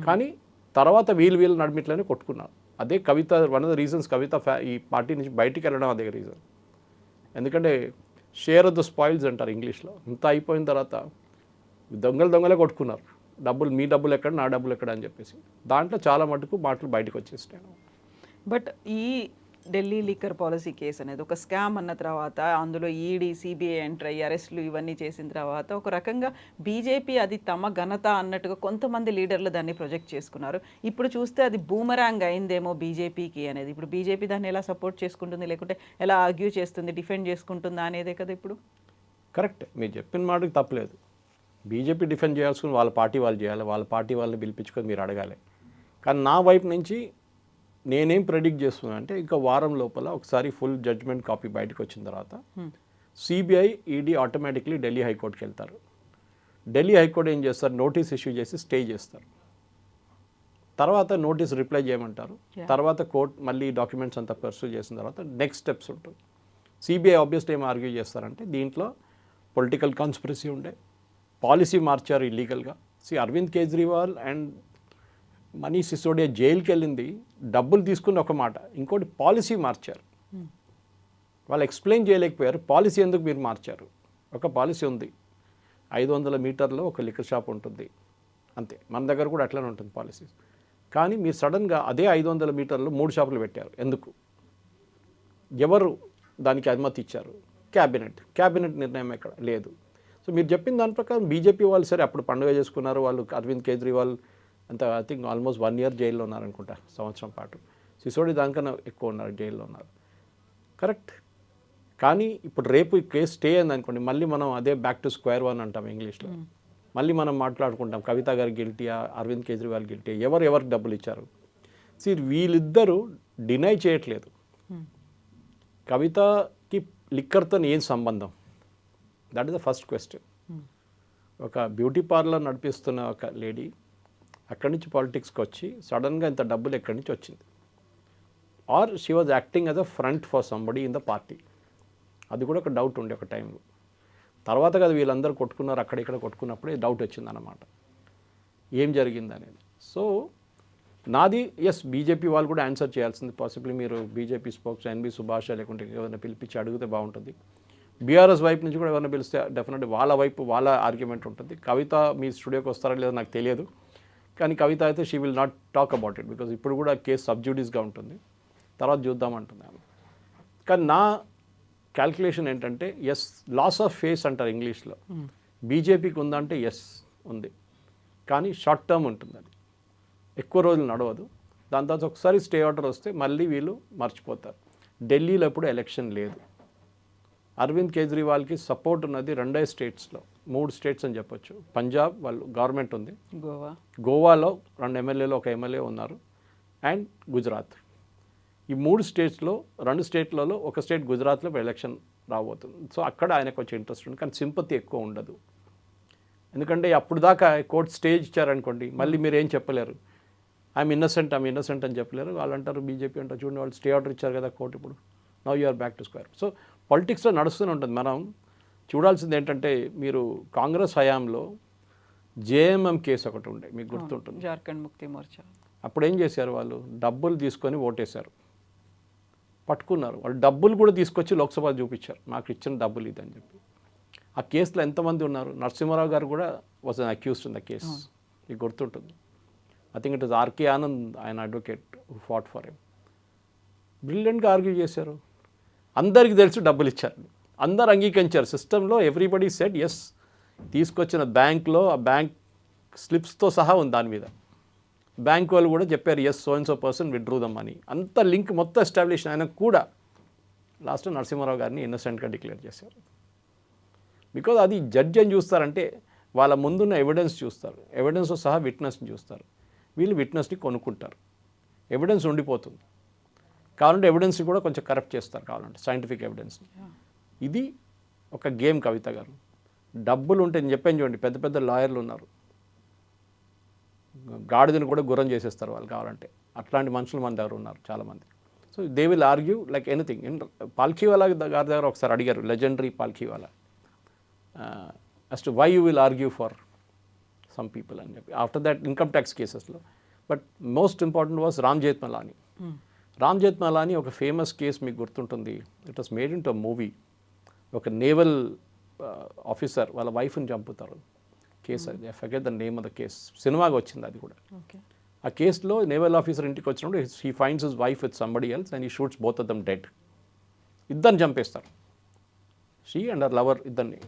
కానీ తర్వాత వీళ్ళు నడిమిట్లోనే కొట్టుకున్నారు. అదే కవిత వన్ ఆఫ్ ద రీజన్స్ కవిత ఈ పార్టీ నుంచి బయటికి వెళ్ళడం అదే రీజన్. ఎందుకంటే షేర్ ఆఫ్ ద స్పాయిల్స్ అంటారు ఇంగ్లీష్లో. ఇంత అయిపోయిన తర్వాత దొంగలే కొట్టుకున్నారు. మీ డబ్బులు ఎక్కడ, నా డబ్బులు ఎక్కడ అని చెప్పేసి. దాంట్లో చాలా మటుకు మాటలు బయటకు వచ్చేసినాయి. బట్ ఈ ఢిల్లీ లిక్కర్ పాలసీ కేసు అనేది ఒక స్కామ్ అన్న తర్వాత అందులో ఈడీ, సిబిఐ ఎంటర్ అయ్యి అరెస్టులు ఇవన్నీ చేసిన తర్వాత ఒక రకంగా బీజేపీ అది తమ ఘనత అన్నట్టుగా కొంతమంది లీడర్లు దాన్ని ప్రొజెక్ట్ చేసుకున్నారు. ఇప్పుడు చూస్తే అది బూమరాంగ్ అయిందేమో బీజేపీకి అనేది. ఇప్పుడు బీజేపీ దాన్ని ఎలా సపోర్ట్ చేసుకుంటుంది, లేకుంటే ఎలా ఆర్గ్యూ చేస్తుంది, డిఫెండ్ చేసుకుంటుందా అనేదే కదా ఇప్పుడు. కరెక్ట్, మీరు చెప్పిన మాటకి తప్పలేదు. బీజేపీ డిఫెండ్ చేయాల్సుకుని వాళ్ళ పార్టీ వాళ్ళు చేయాలి, వాళ్ళ పార్టీ వాళ్ళని పిలిపించుకొని మీరు అడగాలి. కానీ నా వైపు నుంచి నేనేం ప్రెడిక్ట్ చేస్తున్నా అంటే ఇంకా వారం లోపల ఒకసారి ఫుల్ జడ్జ్మెంట్ కాపీ బయటకు వచ్చిన తర్వాత సిబిఐ, ఈడీ ఆటోమేటిక్లీ ఢిల్లీ హైకోర్టుకి వెళ్తారు. ఢిల్లీ హైకోర్టు ఏం చేస్తారు, నోటీస్ ఇష్యూ చేసి స్టే చేస్తారు. తర్వాత నోటీస్ రిప్లై చేయమంటారు. తర్వాత కోర్టు మళ్ళీ డాక్యుమెంట్స్ అంతా పర్సూ చేసిన తర్వాత నెక్స్ట్ స్టెప్స్ ఉంటుంది. సిబిఐ ఆబ్వియస్లీ ఏం ఆర్గ్యూ చేస్తారంటే దీంట్లో పొలిటికల్ కాన్స్పిరసీ ఉండే, పాలసీ మార్చారు ఇల్లీగల్గా. అరవింద్ కేజ్రీవాల్ అండ్ మనీష్ సిసోడియా జైలుకి వెళ్ళింది డబ్బులు తీసుకుని ఒక మాట, ఇంకోటి పాలసీ మార్చారు. వాళ్ళు ఎక్స్ప్లెయిన్ చేయలేకపోయారు పాలసీ ఎందుకు మీరు మార్చారు. ఒక పాలసీ ఉంది, 500 మీటర్లో ఒక లిక్కర్ షాప్ ఉంటుంది అంతే. మన దగ్గర కూడా అట్లనే ఉంటుంది పాలసీస్. కానీ మీరు సడన్గా అదే 500 మీటర్లో 3 షాపులు పెట్టారు. ఎందుకు? ఎవరు దానికి అనుమతి ఇచ్చారు? క్యాబినెట్ నిర్ణయం ఎక్కడ లేదు. సో మీరు చెప్పిన దాని ప్రకారం బీజేపీ వాళ్ళు సరే అప్పుడు పండుగ చేసుకున్నారు, వాళ్ళు అరవింద్ కేజ్రీవాల్ అంత ఐ థింక్ ఆల్మోస్ట్ 1 year జైల్లో ఉన్నారనుకుంటా, సంవత్సరం పాటు. సిసోడి దానికన్నా ఎక్కువ ఉన్నారు, జైల్లో ఉన్నారు. కరెక్ట్. కానీ ఇప్పుడు రేపు ఈ కేసు స్టే అయింది అనుకోండి, మళ్ళీ మనం అదే బ్యాక్ టు స్క్వేర్ వన్ అంటాం ఇంగ్లీష్లో. మళ్ళీ మనం మాట్లాడుకుంటాం కవిత గారు గిల్టీయా, అరవింద్ కేజ్రీవాల్ గిల్టీ, ఎవరికి డబ్బులు ఇచ్చారు. వీళ్ళిద్దరూ డినై చేయట్లేదు కవితకి లిక్కర్తో ఏం సంబంధం. That is the first question. ఒక బ్యూటీ పార్లర్ నడిపిస్తున్న ఒక లేడీ అక్కడి నుంచి పాలిటిక్స్కి వచ్చి సడన్గా ఇంత డబ్బులు ఎక్కడి నుంచి వచ్చింది? Or she was acting as a front for somebody in the party. అది కూడా ఒక డౌట్ ఉండే ఒక టైంలో. తర్వాత కదా వీళ్ళందరూ కొట్టుకున్నారు, అక్కడిక్కడ కొట్టుకున్నప్పుడే డౌట్ వచ్చిందన్నమాట ఏం జరిగింది అనేది. సో నాది ఎస్, బీజేపీ వాళ్ళు కూడా ఆన్సర్ చేయాల్సింది. పాసిబుల్లీ మీరు బీజేపీ స్పోక్స్ ఎన్బి సుభాష్ లేకుంటే ఎవరైనా పిలిపించి అడిగితే బాగుంటుంది. బీఆర్ఎస్ వైపు నుంచి కూడా ఎవరైనా పిలిస్తే డెఫినెట్లీ వాళ్ళ వైపు వాళ్ళ ఆర్గ్యుమెంట్ ఉంటుంది. కవిత మీ స్టూడియోకి వస్తారా లేదో నాకు తెలియదు, కానీ కవిత అయితే she will not talk about it because ఇప్పుడు కూడా కేసు సబ్జ్యూడిస్గా ఉంటుంది, తర్వాత చూద్దామంటుంది ఆమె. కానీ నా క్యాల్కులేషన్ ఏంటంటే ఎస్, లాస్ ఆఫ్ ఫేస్ అంటారు ఇంగ్లీష్లో. బీజేపీకి ఉందంటే ఎస్ ఉంది, కానీ షార్ట్ టర్మ్ ఉంటుంది, అది ఎక్కువ రోజులు నడవదు. దాని తర్వాత ఒకసారి స్టే ఆర్డర్ వస్తే మళ్ళీ వీళ్ళు మర్చిపోతారు. ఢిల్లీలో ఎప్పుడు ఎలక్షన్ లేదు. అరవింద్ కేజ్రీవాల్కి సపోర్ట్ ఉన్నది 2 స్టేట్స్లో, 3 స్టేట్స్ అని చెప్పొచ్చు. పంజాబ్ వాళ్ళు గవర్నమెంట్ ఉంది, గోవాలో 2 ఎమ్మెల్యేలు 1 ఎమ్మెల్యే ఉన్నారు, అండ్ గుజరాత్. ఈ 3 స్టేట్స్లో 2 స్టేట్లలో ఒక స్టేట్ గుజరాత్లో ఎలక్షన్ రాబోతుంది. సో అక్కడ ఆయనకు వచ్చే ఇంట్రెస్ట్ ఉంది, కానీ సింపతి ఎక్కువ ఉండదు. ఎందుకంటే అప్పుడు దాకా కోర్టు స్టేజ్ ఇచ్చారనుకోండి, మళ్ళీ మీరు ఏం చెప్పలేరు. ఐఎమ్ ఇన్నసెంట్ అని చెప్పలేరు. వాళ్ళు అంటారు, బీజేపీ అంటారు, చూడండి వాళ్ళు స్టే ఆర్డర్ ఇచ్చారు కదా కోర్టు, ఇప్పుడు now you are back to square. So పాలిటిక్స్లో నడుస్తూనే ఉంటుంది. మనం చూడాల్సింది ఏంటంటే, మీరు కాంగ్రెస్ హయాంలో జేఎంఎం కేసు ఒకటి ఉండే, మీకు గుర్తుంటుంది, జార్ఖండ్ ముక్తి మోర్చా. అప్పుడు ఏం చేశారు వాళ్ళు? డబ్బులు తీసుకొని ఓటేశారు, పట్టుకున్నారు. వాళ్ళు డబ్బులు కూడా తీసుకొచ్చి లోక్సభ చూపించారు, మాకు ఇచ్చిన డబ్బులు ఇదని చెప్పి. ఆ కేసులో ఎంతమంది ఉన్నారు? నరసింహారావు గారు కూడా was an accused in the case, మీకు గుర్తుంటుంది. I think it is RK Anand, ఆయన advocate who fought for him. బ్రిలియంట్గా ఆర్గ్యూ చేశారు. అందరికీ తెలుసు డబ్బులు ఇచ్చారు, అందరు అంగీకరించారు. సిస్టంలో ఎవ్రీబడి సెడ్ ఎస్. తీసుకొచ్చిన బ్యాంక్లో ఆ బ్యాంక్ స్లిప్స్తో సహా ఉంది దాని మీద. బ్యాంక్ వాళ్ళు కూడా చెప్పారు yes, so and so person withdrew the money. అంత లింక్ మొత్తం ఎస్టాబ్లిష్ అయినా కూడా లాస్ట్ నరసింహారావు గారిని ఇన్నసెంట్గా డిక్లేర్ చేశారు. బికాజ్ అది జడ్జి అని చూస్తారంటే వాళ్ళ ముందున్న ఎవిడెన్స్ చూస్తారు, ఎవిడెన్స్తో సహా విట్నెస్ని చూస్తారు. వీళ్ళు విట్నెస్ని కొనుక్కుంటారు, ఎవిడెన్స్ ఉండిపోతుంది. కావాలంటే ఎవిడెన్స్ని కూడా కొంచెం కరెక్ట్ చేస్తారు, కావాలంటే సైంటిఫిక్ ఎవిడెన్స్ని. ఇది ఒక గేమ్ కవిత గారు. డబ్బులు ఉంటే నేను చెప్పాను చూడండి, పెద్ద పెద్ద లాయర్లు ఉన్నారు, గాడిదని కూడా గుర్రం చేసేస్తారు వాళ్ళు కావాలంటే. అట్లాంటి మనుషులు మన దగ్గర ఉన్నారు చాలామంది. So they will argue like anything. Palkhivala గారి దగ్గర ఒకసారి అడిగారు, legendary Palkhivala, as to why you will argue for some people అని చెప్పి. ఆఫ్టర్ దట్ ఇన్కమ్ ట్యాక్స్ కేసెస్లో. But most important was Ram Jethmalani. Ram Jethmalani ఒక ఫేమస్ కేసు మీకు గుర్తుంటుంది. It was made in to movie. ఒక నేవల్ ఆఫీసర్ వాళ్ళ వైఫ్ని చంపుతారు, కేసు అది. I forget the name of the case. సినిమాగా వచ్చింది అది కూడా. ఆ కేసులో నేవల్ ఆఫీసర్ ఇంటికి వచ్చినప్పుడు he finds his wife with somebody else and he shoots both of them dead. ఇద్దరిని చంపేస్తారు, షీ అండ్ హర్ లవర్ ఇద్దరిని.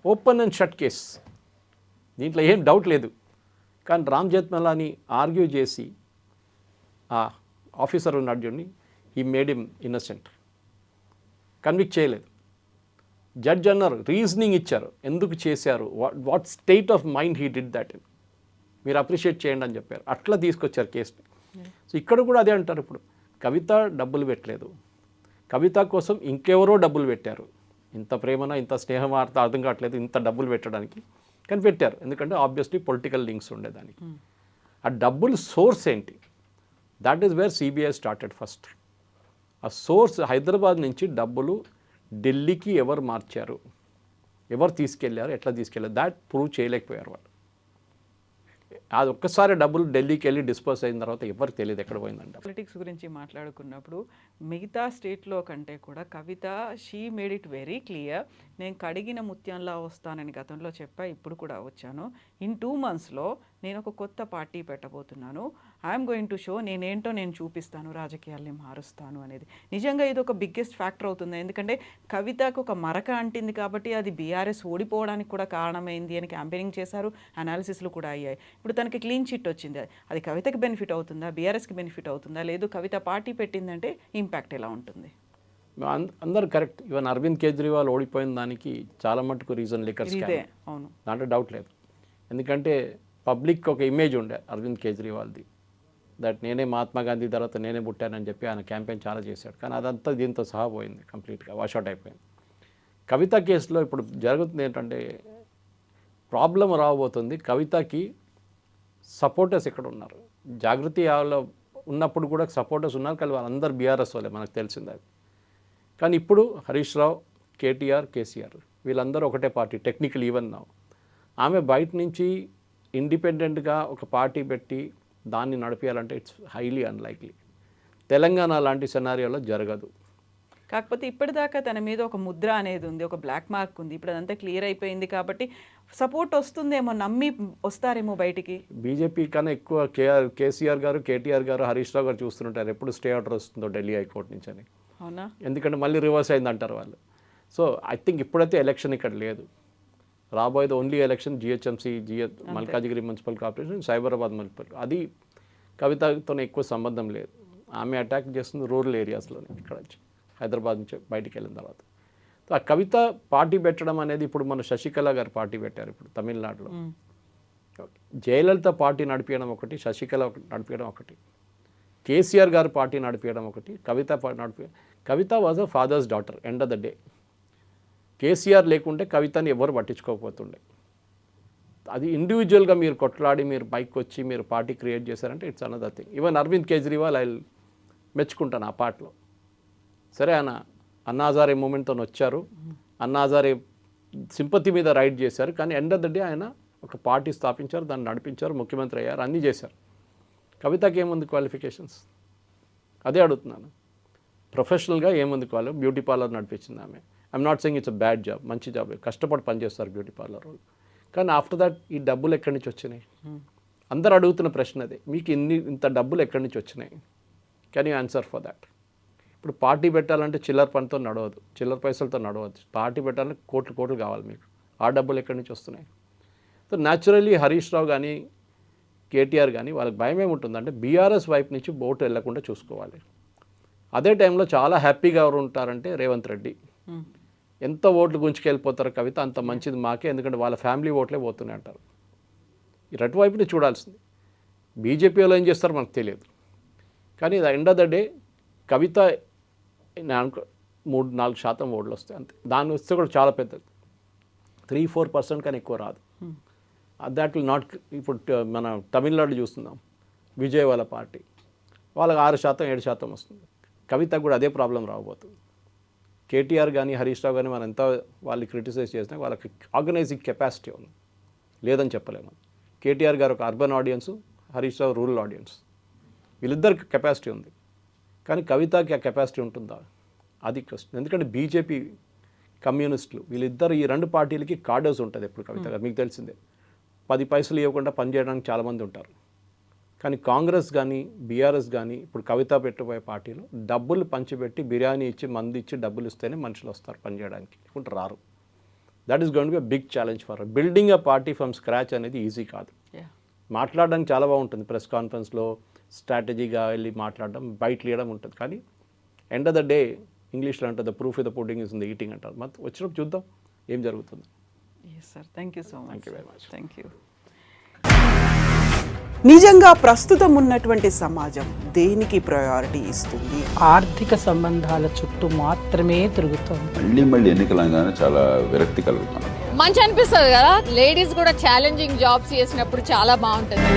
ఓపెన్ అండ్ షట్ కేస్, దీంట్లో ఏం డౌట్ లేదు. కానీ రామ్ జేత్మలానీ ఆర్గ్యూ చేసి ఆ ఆఫీసర్ ఉన్నాడు చూడండి, ఈ మేడ్ హిమ్ ఇన్నసెంట్, కన్విక్ట్ చేయలేదు. జడ్జ్ అన్నారు, రీజనింగ్ ఇచ్చారు, ఎందుకు చేశారు, what state of mind he did that, మీరు అప్రిషియేట్ చేయండి అని చెప్పారు. అట్లా తీసుకొచ్చారు కేసుని. సో ఇక్కడ కూడా అదే అంటారు. ఇప్పుడు కవిత డబ్బులు పెట్టలేదు, కవిత కోసం ఇంకెవరో డబ్బులు పెట్టారు. ఇంత ప్రేమన ఇంత స్నేహం అర్థం కావట్లేదు ఇంత డబ్బులు పెట్టడానికి, కానీ పెట్టారు. ఎందుకంటే ఆబ్వియస్లీ పొలిటికల్ లింక్స్ ఉండేదానికి. ఆ డబ్బులు సోర్స్ ఏంటి? That is where CBI started first. ఆ సోర్స్ హైదరాబాద్ నుంచి డబ్బులు ఢిల్లీకి ఎవరు మార్చారు, ఎవరు తీసుకెళ్లారు, ఎట్లా తీసుకెళ్లారు, దాట్ ప్రూవ్ చేయలేకపోయారు వాళ్ళు. అది ఒక్కసారి డబ్బులు ఢిల్లీకి వెళ్ళి డిస్పోజ్ అయిన తర్వాత ఎవరికి తెలియదు ఎక్కడ పోయిందంట. పొలిటిక్స్ గురించి మాట్లాడుకున్నప్పుడు మిగతా స్టేట్లో కంటే కూడా Kavitha she made it very clear. నేను కడిగిన ముత్యంలా వస్తానని గతంలో చెప్పా, ఇప్పుడు కూడా వచ్చాను. ఇన్ 2 monthsలో నేను ఒక కొత్త పార్టీ పెట్టబోతున్నాను. ఐఎమ్ గోయింగ్ టు షో, నేనేంటో నేను చూపిస్తాను, రాజకీయాల్ని మారుస్తాను అనేది. నిజంగా ఇది ఒక బిగ్గెస్ట్ ఫ్యాక్టర్ అవుతుంది. ఎందుకంటే కవితకు ఒక మరక అంటింది కాబట్టి అది బీఆర్ఎస్ ఓడిపోవడానికి కూడా కారణమైంది అని క్యాంపెయినింగ్ చేశారు, అనాలిసిస్లు కూడా అయ్యాయి. ఇప్పుడు తనకి క్లీన్ చిట్ వచ్చింది, అది కవితకి బెనిఫిట్ అవుతుందా, బీఆర్ఎస్కి బెనిఫిట్ అవుతుందా, లేదు కవిత పార్టీ పెట్టిందంటే ఇంపాక్ట్ ఎలా ఉంటుంది? అందరు కరెక్ట్. ఈవెన్ అరవింద్ కేజ్రీవాల్ ఓడిపోయిన దానికి చాలా మటుకు రీజన్ లిక్కర్ స్కామ్, అవును, దాంట్లో డౌట్ లేదు. ఎందుకంటే పబ్లిక్ ఒక ఇమేజ్ ఉండే అరవింద్ కేజ్రీవాల్ది, దట్ నేనే మహాత్మా గాంధీ తర్వాత నేనే పుట్టానని చెప్పి ఆయన క్యాంపెయిన్ చాలా చేశాడు. కానీ అదంతా దీంతో సహా పోయింది, కంప్లీట్గా వాషౌట్ అయిపోయింది. కవిత కేసులో ఇప్పుడు జరుగుతుంది ఏంటంటే ప్రాబ్లం రాబోతుంది. కవితకి సపోర్టర్స్ ఎక్కడ ఉన్నారు? జాగృతి యావలో ఉన్నప్పుడు కూడా సపోర్టర్స్ ఉన్నారు, కానీ వాళ్ళందరూ బీఆర్ఎస్ వాళ్ళే, మనకు తెలిసింది అది. కానీ ఇప్పుడు హరీష్ రావు, కేటీఆర్, కేసీఆర్ వీళ్ళందరూ ఒకటే పార్టీ టెక్నికల్ ఈవెన్ నా. ఆమె బయట నుంచి ఇండిపెండెంట్గా ఒక పార్టీ పెట్టి దాన్ని నడిపించాలంటే ఇట్స్ హైలీ అన్లైక్లీ. తెలంగాణ లాంటి సెనారియోలో జరగదు. కాకపోతే ఇప్పటిదాకా తన మీద ఒక ముద్ర అనేది ఉంది, ఒక బ్లాక్ మార్క్ ఉంది. ఇప్పుడు అదంతా క్లియర్ అయిపోయింది కాబట్టి సపోర్ట్ వస్తుందేమో, నమ్మి వస్తారేమో బయటికి. బీజేపీ కన్నా ఎక్కువ కేసీఆర్ గారు, కేటీఆర్ గారు, హరీష్ రావు గారు చూస్తుంటారు ఎప్పుడు స్టే ఆర్డర్ వస్తుందో ఢిల్లీ హైకోర్టు నుంచి అని. అవునా? ఎందుకంటే మళ్ళీ రివర్స్ అయింది అంటారు వాళ్ళు. సో ఐ థింక్ ఇప్పుడైతే ఎలక్షన్ ఇక్కడ లేదు, రాబోయేది only election GHMC, Malkajgiri municipal corporation, Cyberabad municipal. అది కవితతో ఎక్కువ సంబంధం లేదు. ఆమె అటాక్ చేస్తుంది రూరల్ ఏరియాస్లోనే, ఇక్కడ నుంచి హైదరాబాద్ నుంచి బయటికి వెళ్ళిన తర్వాత. సో ఆ కవిత పార్టీ పెట్టడం అనేది, ఇప్పుడు మన శశికళ గారు పార్టీ పెట్టారు ఇప్పుడు తమిళనాడులో. జయలలిత పార్టీ నడిపించడం ఒకటి, శశికళ నడిపించడం ఒకటి, కేసీఆర్ గారు పార్టీ నడిపించడం ఒకటి, Kavitha Kavitha was a father's daughter end of the day. KCR లేకుంటే కవితని ఎవరు పట్టించుకోకపోతుండే. అది ఇండివిజువల్గా మీరు కొట్లాడి మీరు బైక్ వచ్చి మీరు పార్టీ క్రియేట్ చేశారంటే it's another thing. Even Arvind Kejriwal I మెచ్చుకుంటాను ఆ పార్టీలో. సరే, ఆయన అన్నా హజారే మూమెంట్తో వచ్చారు, అన్నా హజారే సింపతి మీద రైడ్ చేశారు, కానీ ఎండ్ ఆఫ్ ద డే ఆయన ఒక పార్టీ స్థాపించారు, దాన్ని నడిపించారు, ముఖ్యమంత్రి అయ్యారు, అన్నీ చేశారు. కవితకి ఏముంది క్వాలిఫికేషన్స్? అదే అడుగుతున్నాను. ప్రొఫెషనల్గా ఏముంది బ్యూటీ పార్లర్ నడిపించింది ఆమె. I'm not saying it's a bad job, మంచి జాబ్, కష్టపడి పనిచేస్తారు బ్యూటీ పార్లర్ వాళ్ళు. కానీ ఆఫ్టర్ దట్ ఈ డబ్బులు ఎక్కడి నుంచి వచ్చినాయి? అందరు అడుగుతున్న ప్రశ్న అదే, మీకు ఇంత డబ్బులు ఎక్కడి నుంచి వచ్చినాయి? Can you answer for that? ఇప్పుడు పార్టీ పెట్టాలంటే చిల్లర పనితో నడవదు, చిల్లర పైసలతో నడవద్దు. పార్టీ పెట్టాలంటే కోట్లు కోట్లు కావాలి మీకు. ఆ డబ్బులు ఎక్కడి నుంచి వస్తున్నాయి? సో న్యాచురల్లీ హరీష్ రావు కానీ కేటీఆర్ కానీ వాళ్ళకి భయం ఏముంటుందంటే బీఆర్ఎస్ వైపు నుంచి ఓటు వెళ్లకుండా చూసుకోవాలి. అదే టైంలో చాలా హ్యాపీగా ఎవరు ఉంటారంటే రేవంత్ రెడ్డి. ఎంత ఓట్లు గుంచుకెళ్ళిపోతారు కవిత అంత మంచిది మాకే, ఎందుకంటే వాళ్ళ ఫ్యామిలీ ఓట్లే పోతున్నాయి అంటారు. ఈ రెడ్ వైపుని చూడాల్సింది. బీజేపీ వాళ్ళు ఏం చేస్తారో మనకు తెలియదు. కానీ ఎండ్ ఆఫ్ ద డే కవిత 3-4% ఓట్లు వస్తాయి అంతే. దాన్ని వస్తే కూడా చాలా పెద్దది, 3-4% కానీ ఎక్కువ రాదు. That will not. ఇప్పుడు మన తమిళనాడు చూస్తున్నాం, విజయ్ వాళ్ళ పార్టీ వాళ్ళకి 6%-7% వస్తుంది. కవితకు కూడా అదే ప్రాబ్లం రాబోతుంది. కేటీఆర్ కానీ హరీష్ రావు కానీ మనం ఎంత వాళ్ళు క్రిటిసైజ్ చేసినా వాళ్ళకి ఆర్గనైజింగ్ కెపాసిటీ ఉంది, లేదని చెప్పలేము. కేటీఆర్ గారు ఒక urban audience, Harish Rao rural audience, వీళ్ళిద్దరికి కెపాసిటీ ఉంది. కానీ కవితకి ఆ కెపాసిటీ ఉంటుందా? అది క్వశ్చన్. ఎందుకంటే బీజేపీ, కమ్యూనిస్టులు వీళ్ళిద్దరు ఈ రెండు పార్టీలకి కార్డర్స్ ఉంటుంది ఎప్పుడు. కవిత గారు మీకు తెలిసిందే, 10 పైసలు ఇవ్వకుండా పనిచేయడానికి చాలామంది ఉంటారు. కానీ కాంగ్రెస్ కానీ బీఆర్ఎస్ కానీ ఇప్పుడు కవిత పెట్టబోయే పార్టీలో డబ్బులు పంచిపెట్టి బిర్యానీ ఇచ్చి మంది ఇచ్చి డబ్బులు ఇస్తేనే మనుషులు వస్తారు పనిచేయడానికి, లేకుంటే రారు. That is going to be a big challenge for building a party from scratch అనేది ఈజీ కాదు. మాట్లాడడానికి చాలా బాగుంటుంది, ప్రెస్ కాన్ఫరెన్స్లో స్ట్రాటజీగా వెళ్ళి మాట్లాడడం, బయట లేయడం ఉంటుంది. కానీ ఎండ్ ఆఫ్ ద డే ఇంగ్లీష్లో అంటే the proof of the pudding is in the eating అంటారు. మరి వచ్చినప్పుడు చూద్దాం ఏం జరుగుతుంది. Yes sir, thank you so much. Thank you very much. Thank you. నిజంగా ప్రస్తుతం ఉన్నటువంటి సమాజం దేనికి ప్రయారిటీ ఇస్తుంది? ఆర్థిక సంబంధాల చుట్టూ మాత్రమే తిరుగుతోంది. మళ్ళీ ఎన్నికలంగానే చాలా విరక్తి కలుగుతున్నాం. మంచి అనిపిస్తుంది కదా, లేడీస్ కూడా ఛాలెంజింగ్ జాబ్స్ చేసినప్పుడు చాలా బాగుంటుంది.